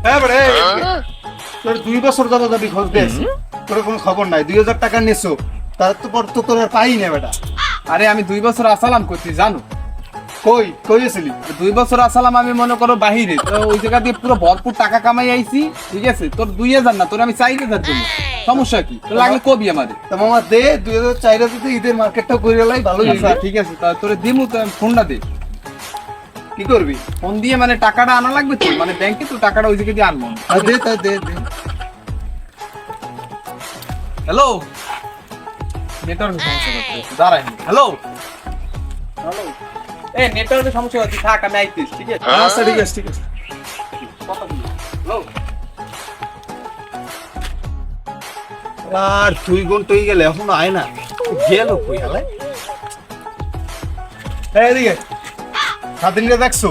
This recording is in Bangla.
হ্যাঁ বড়ে, তোর 2 বছর যাবি খোঁজ দিস, তোর কোনো খবর নাই। 2000 টাকা নিছো, তার তো পর তো তোর আর পাই না বেটা। আরে আমি 2 বছর আসালাম করছি জানো, কই কইছিলি? 2 বছর আসালাম আমি মনে করো বাহিরে, তো ওই জায়গা দিয়ে পুরো ভরপুর টাকা কামাই আইছি, ঠিক আছে? তোর 2000 না, তোর আমি 4000 দেবো, সমস্যা কি? তো লাগলে কবি আমারে। তা মামা দে 2004 যদি ঈদের মার্কেটটা করে লাই ভালো আচ্ছা হইছে। ঠিক আছে, তা তোরে দিমু, তো ফোনটা দে। কি করবি? ফোন দিয়ে মানে টাকাটা আনা লাগবে তো, মানে ব্যাংকে তো টাকাটা ওই জায়গা দিয়ে আনবো। দে তা দে দে। হ্যালো, নেটওয়ার্কের সমস্যা হচ্ছে, দাঁড়াই। হ্যালো হ্যালো, এই নেটওয়ার্কের সমস্যা হচ্ছে, থাক আমি আইতেছি, ঠিক আছে? আচ্ছা ঠিক আছে ঠিক আছে। হ্যালো, আর 2 ঘন্টা হয়ে গেলে এখনো আয় না, গেল কই হালাই? এই এদিকে স্বাধীনটা দেখছো?